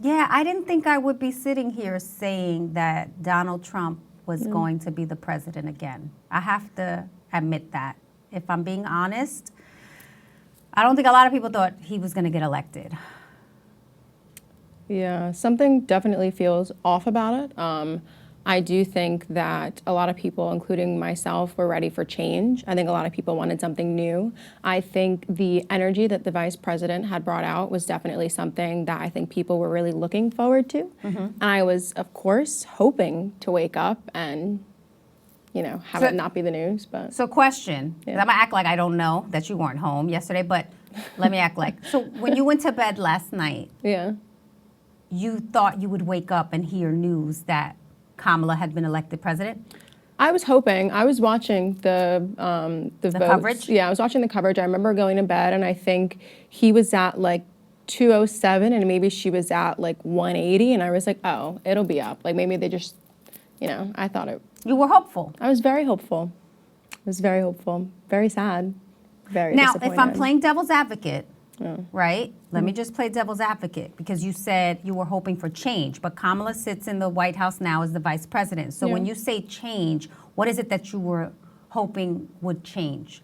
Yeah, I didn't think I would be sitting here saying that Donald Trump was going to be the president again. I have to admit that. If I'm being honest, I don't think a lot of people thought he was going to get elected. Yeah, something definitely feels off about it. I do think that a lot of people, including myself, were ready for change. I think a lot of people wanted something new. I think the energy that the vice president had brought out was definitely something that I think people were really looking forward to. And I was, of course, hoping to wake up and, have it not be the news. But So question, 'cause I'm going to act like I don't know that you weren't home yesterday, but let me act like. So when you went to bed last night, you thought you would wake up and hear news that Kamala had been elected president? I was hoping. I was watching the votes. Coverage? Yeah, I was watching the coverage. I remember going to bed, and I think he was at like 207, and maybe she was at like 180, and I was like, oh, it'll be up. Like maybe they just, I thought it. You were hopeful. I was very hopeful. I was very hopeful. Very sad. Very Now, disappointed. if I'm playing devil's advocate, right? Let me just play devil's advocate because you said you were hoping for change, but Kamala sits in the White House now as the vice president. So when you say change, what is it that you were hoping would change?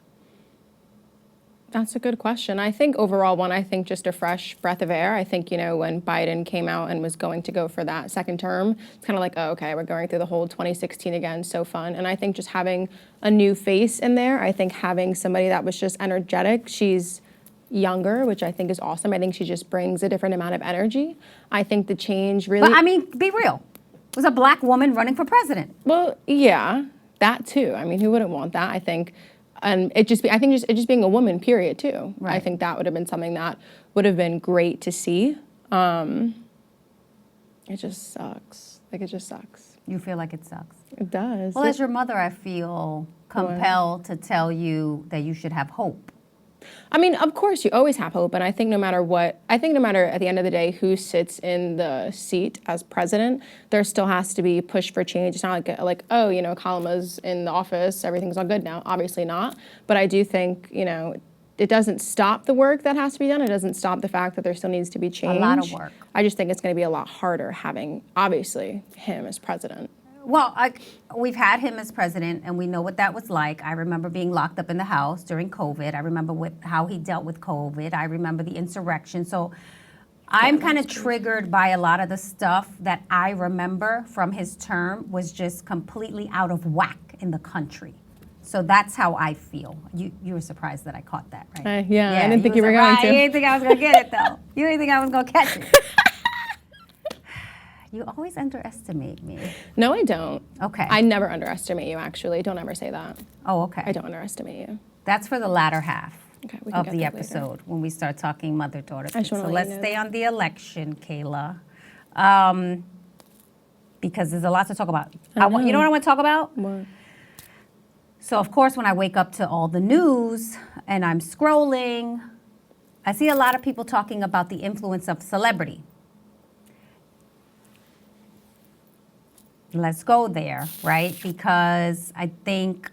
That's a good question. I think overall, I think just a fresh breath of air. I think, when Biden came out and was going to go for that second term, it's kind of like, oh, okay, we're going through the whole 2016 again, so fun. And I think just having a new face in there, I think having somebody that was just energetic, she's younger, which I think is awesome. I think she just brings a different amount of energy. I think the change really... But I mean, be real. It was a black woman running for president. Well, yeah, that too. I mean, who wouldn't want that? I think... And it just being a woman, period, too. Right. I think that would have been something that would have been great to see. It just sucks. Like, it just sucks. You feel like it sucks? It does. Well, as your mother, I feel compelled to tell you that you should have hope. I mean, of course, you always have hope, and I think no matter at the end of the day who sits in the seat as president, there still has to be push for change. It's not like oh, Kamala's in the office, everything's all good now. Obviously not. But I do think, it doesn't stop the work that has to be done. It doesn't stop the fact that there still needs to be change. A lot of work. I just think it's going to be a lot harder having, obviously, him as president. Well, we've had him as president, and we know what that was like. I remember being locked up in the house during COVID. I remember how he dealt with COVID. I remember the insurrection. So I'm kind of triggered by a lot of the stuff that I remember from his term was just completely out of whack in the country. So that's how I feel. You were surprised that I caught that, right? Yeah, I didn't think you were going to. You didn't think I was going to get it, though. You didn't think I was going to catch it. You always underestimate me. No, I don't. Okay. I never underestimate you, actually. Don't ever say that. Oh, okay. I don't underestimate you. That's for the latter half of the episode later. when we start talking mother-daughter. So let's stay on the election, Kayla. Because there's a lot to talk about. You know what I want to talk about? What? So, of course, when I wake up to all the news and I'm scrolling, I see a lot of people talking about the influence of celebrity. Let's go there, right? Because I think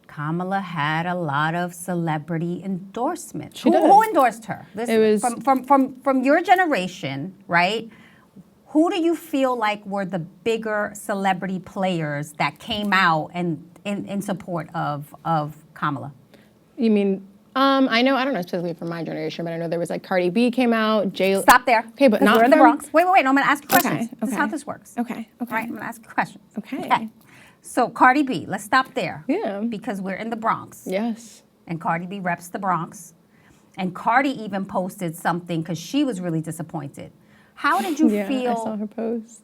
Kamala had a lot of celebrity endorsements. Who endorsed her? It was from your generation, right? Who do you feel like were the bigger celebrity players that came out and in support of Kamala? You mean? I don't know specifically from my generation, but I know there was like Cardi B came out, Stop there. Okay, but not we're in the Bronx. Wait. No, I'm going to ask you questions. Okay. This is how this works. Okay. All right, I'm going to ask you questions. Okay. So Cardi B, let's stop there. Yeah. Because we're in the Bronx. Yes. And Cardi B reps the Bronx. And Cardi even posted something because she was really disappointed. How did you feel? I saw her post.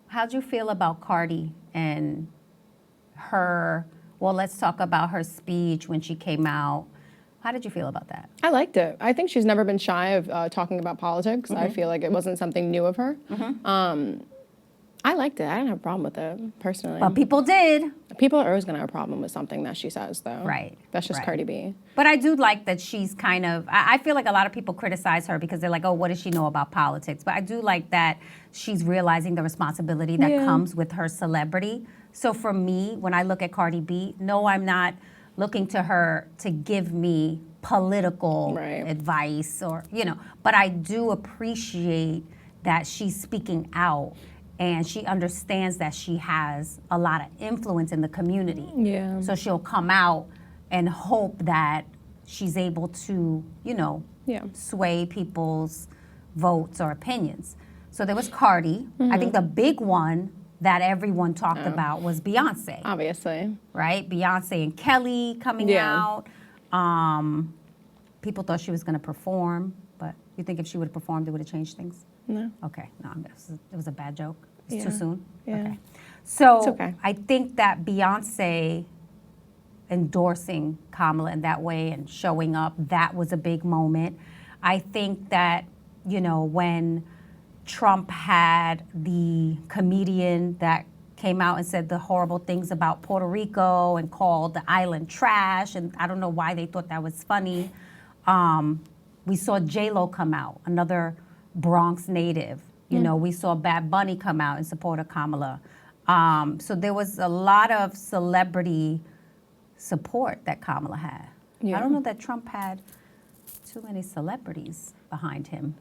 How did you feel about Cardi and her? Well, let's talk about her speech when she came out. How did you feel about that? I liked it. I think she's never been shy of talking about politics. Mm-hmm. I feel like it wasn't something new of her. Mm-hmm. I liked it. I didn't have a problem with it, personally. But people did. People are always going to have a problem with something that she says, though. Right. That's just right. Cardi B. But I do like that she's kind of, I feel like a lot of people criticize her because they're like, oh, what does she know about politics? But I do like that she's realizing the responsibility that comes with her celebrity. So for me, when I look at Cardi B, no, I'm not looking to her to give me political advice or, but I do appreciate that she's speaking out and she understands that she has a lot of influence in the community. Yeah. So she'll come out and hope that she's able to, Yeah. sway people's votes or opinions. So there was Cardi. I think the big one that everyone talked about was Beyonce, Obviously. right? Beyonce and Kelly coming Yeah. out. People thought she was going to perform, but you think if she would have performed, it would have changed things? No. Okay, no, it was a bad joke. It's Yeah. too soon? Yeah. Okay. So It's okay. I think that Beyonce endorsing Kamala in that way and showing up, that was a big moment. I think that, when Trump had the comedian that came out and said the horrible things about Puerto Rico and called the island trash, and I don't know why they thought that was funny. We saw J-Lo come out, another Bronx native. We saw Bad Bunny come out in support of Kamala. So there was a lot of celebrity support that Kamala had. Yeah. I don't know that Trump had too many celebrities behind him.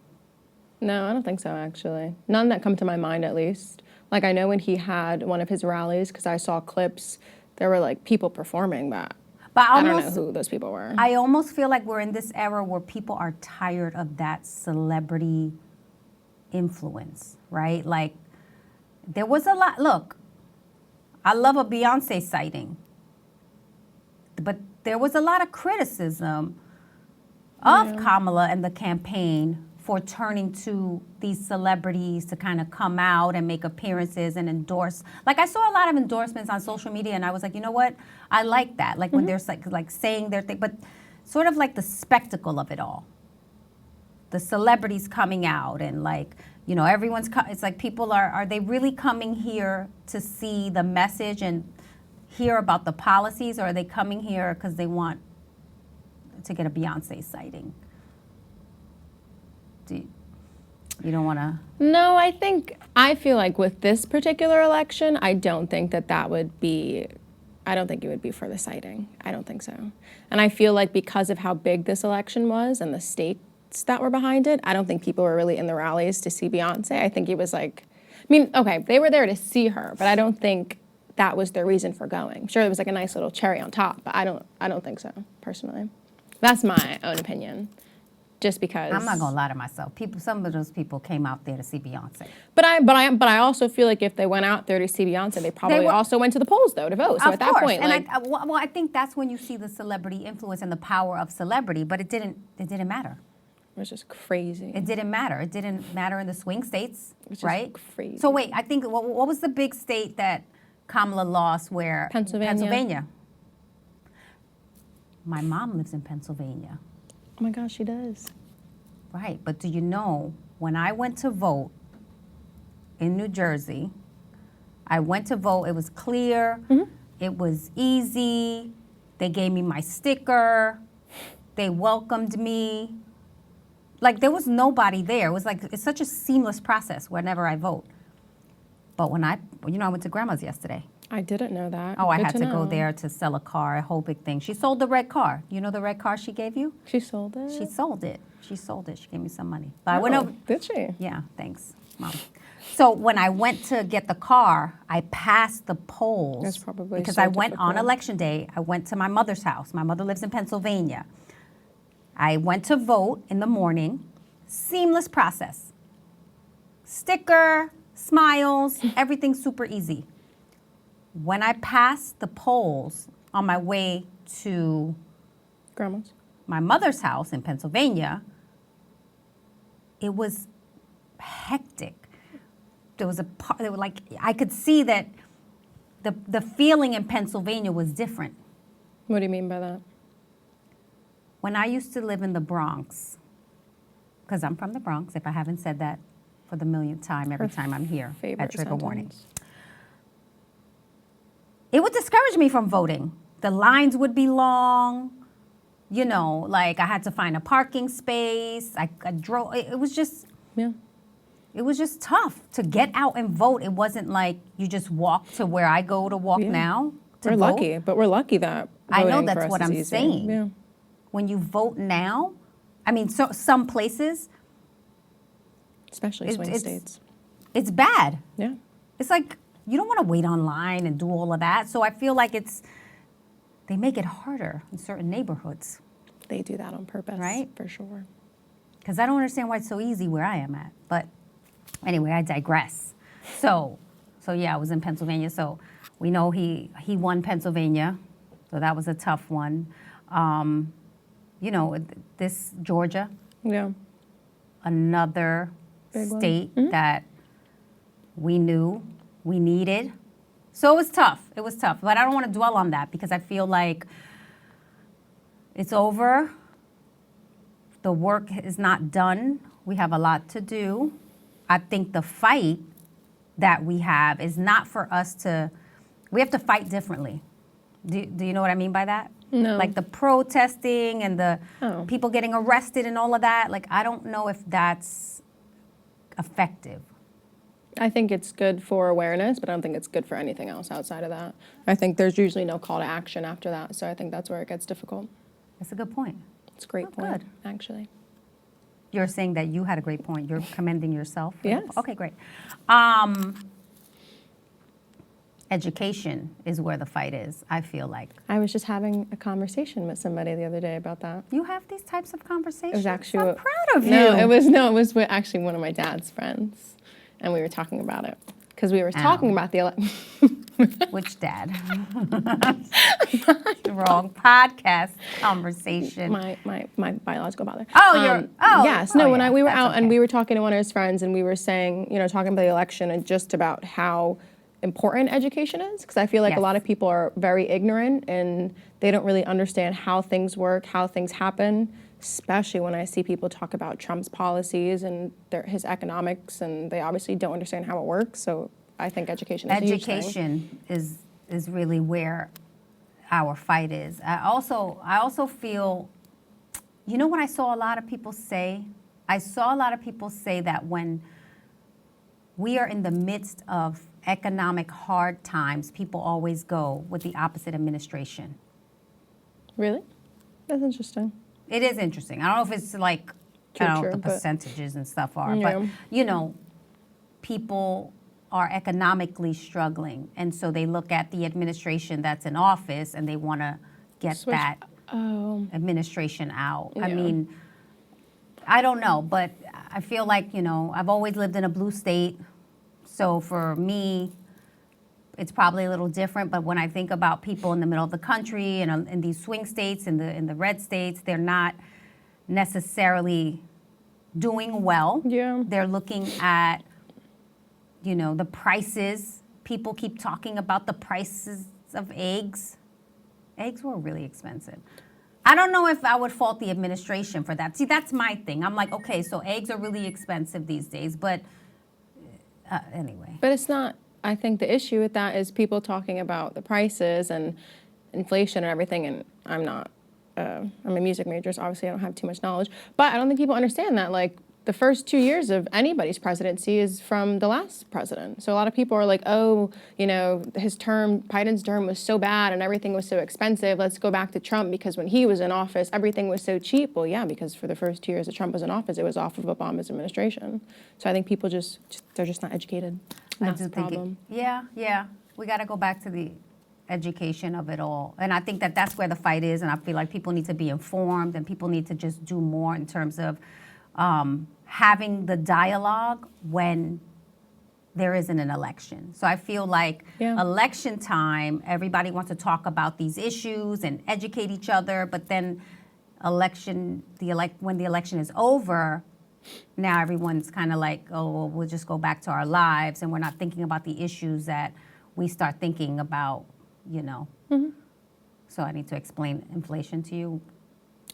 No, I don't think so, actually. None that come to my mind, at least. Like, I know when he had one of his rallies, because I saw clips, there were, like, people performing that. But I don't know who those people were. I almost feel like we're in this era where people are tired of that celebrity influence, right? Like, there was a lot. Look, I love a Beyonce sighting, but there was a lot of criticism of Kamala and the campaign for turning to these celebrities to kind of come out and make appearances and endorse. Like, I saw a lot of endorsements on social media, and I was like, you know what? I like that. Like, when there's like saying their thing, but sort of like the spectacle of it all. The celebrities coming out and like, it's like people are they really coming here to see the message and hear about the policies, or are they coming here because they want to get a Beyonce sighting? You don't want to? No, I feel like with this particular election, I don't think that would be, I don't think it would be for the sighting. I don't think so. And I feel like because of how big this election was and the states that were behind it, I don't think people were really in the rallies to see Beyonce. I think it was like, okay, they were there to see her, but I don't think that was their reason for going. Sure, it was like a nice little cherry on top, but I don't think so, personally. That's my own opinion. Just because I'm not gonna lie to myself. Some of those people came out there to see Beyonce. But I also feel like if they went out there to see Beyonce, they probably also went to the polls though to vote. So at that point, and I think that's when you see the celebrity influence and the power of celebrity. But it didn't matter. it was just crazy. It didn't matter. It didn't matter in the swing states, was just right? crazy. So wait, I think what was the big state that Kamala lost? Where Pennsylvania. My mom lives in Pennsylvania. Oh my gosh, she does. Right, but do you know, when I went to vote in New Jersey, I went to vote, it was clear, it was easy, they gave me my sticker, they welcomed me. Like, there was nobody there. It was like, it's such a seamless process whenever I vote. But when I went to Grandma's yesterday. I didn't know that. Oh, I Good had to go know. there to sell a car, a whole big thing. She sold the red car. You know the red car she gave you? She sold it? She sold it. She sold it. She gave me some money. But I went over. Did she? Yeah, thanks, Mom. So when I went to get the car, I passed the polls. That's probably because so I went on difficult. election day. I went to my mother's house. My mother lives in Pennsylvania. I went to vote in the morning. Seamless process. Sticker, smiles, everything super easy. When I passed the polls on my way to Grandma's. my mother's house in Pennsylvania, it was hectic. There was I could see that the feeling in Pennsylvania was different. What do you mean by that? When I used to live in the Bronx, because I'm from the Bronx, if I haven't said that for the millionth time every time I'm here at Trigger Warning. It would discourage me from voting. The lines would be long. Like I had to find a parking space. I drove. It was just. Yeah. It was just tough to get out and vote. It wasn't like you just walk to where I go to walk now to We're vote. lucky, but we're lucky that I know voting for that's us what is I'm easy. saying. Yeah. When you vote now, I mean, so some places, Especially swing states. It's bad. Yeah. It's like you don't want to wait online and do all of that. So I feel like they make it harder in certain neighborhoods. They do that on purpose. Right? For sure. Because I don't understand why it's so easy where I am at. But anyway, I digress. So yeah, I was in Pennsylvania. So we know he won Pennsylvania. So that was a tough one. This Georgia, Yeah. another Big one. state that we knew we needed. So it was tough. It was tough. But I don't want to dwell on that because I feel like it's over. The work is not done. We have a lot to do. I think the fight that we have is not for us we have to fight differently. Do you know what I mean by that? No. Like the protesting and the people getting arrested and all of that. Like, I don't know if that's effective. I think it's good for awareness, but I don't think it's good for anything else outside of that. I think there's usually no call to action after that, so I think that's where it gets difficult. That's a good point. It's a great point, good. actually. You're saying that you had a great point. You're commending yourself. Yes. Okay, great. Education is where the fight is, I feel like. I was just having a conversation with somebody the other day about that. You have these types of conversations? It was actually I'm proud of you. No, it was with actually one of my dad's friends, and we were talking about it because we were talking about the Which dad? Wrong podcast conversation. my biological father. Yes. No. When we were out and we were talking to one of his friends and we were saying, talking about the election and just about how important education is, because I feel like a lot of people are very ignorant and they don't really understand how things work, how things happen, especially when I see people talk about Trump's policies and his economics, and they obviously don't understand how it works. So I think education is a huge thing. Education is really where our fight is. I also feel, what I saw a lot of people say? I saw a lot of people say that when we are in the midst of economic hard times, people always go with the opposite administration. Really? That's interesting. It is interesting. I don't know if it's like, I don't know what the percentages and stuff are, but, people are economically struggling. And so they look at the administration that's in office and they want to get that administration out. Yeah. I mean, I don't know, but I feel like, I've always lived in a blue state. So for me, it's probably a little different. But when I think about people in the middle of the country and in these swing states, in the red states, they're not necessarily doing well. Yeah. They're looking at, the prices. People keep talking about the prices of eggs. Eggs were really expensive. I don't know if I would fault the administration for that. See, that's my thing. I'm like, okay, so eggs are really expensive these days, but anyway. But it's not, I think the issue with that is people talking about the prices and inflation and everything, and I'm a music major, so obviously I don't have too much knowledge, but I don't think people understand that, like, the first 2 years of anybody's presidency is from the last president. So a lot of people are like, Biden's term was so bad and everything was so expensive. Let's go back to Trump because when he was in office, everything was so cheap. Well, yeah, because for the first 2 years that Trump was in office, it was off of Obama's administration. So I think people they're just not educated. And that's the problem. Yeah. We got to go back to the education of it all. And I think that's where the fight is. And I feel like people need to be informed and people need to just do more in terms of having the dialogue when there isn't an election. So I feel like election time, everybody wants to talk about these issues and educate each other, but then when the election is over, now everyone's kind of like, oh, well, we'll just go back to our lives and we're not thinking about the issues that we start thinking about, Mm-hmm. So I need to explain inflation to you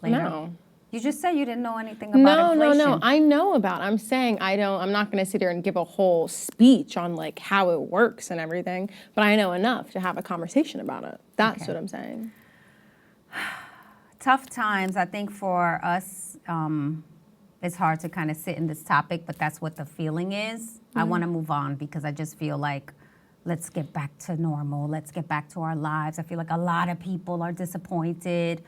later. No. You just said you didn't know anything about inflation. No. I know about it. I'm saying I'm not going to sit there and give a whole speech on like how it works and everything, but I know enough to have a conversation about it. That's what I'm saying. Tough times, I think for us, it's hard to kind of sit in this topic, but that's what the feeling is. Mm-hmm. I want to move on because I just feel like let's get back to normal. Let's get back to our lives. I feel like a lot of people are disappointed.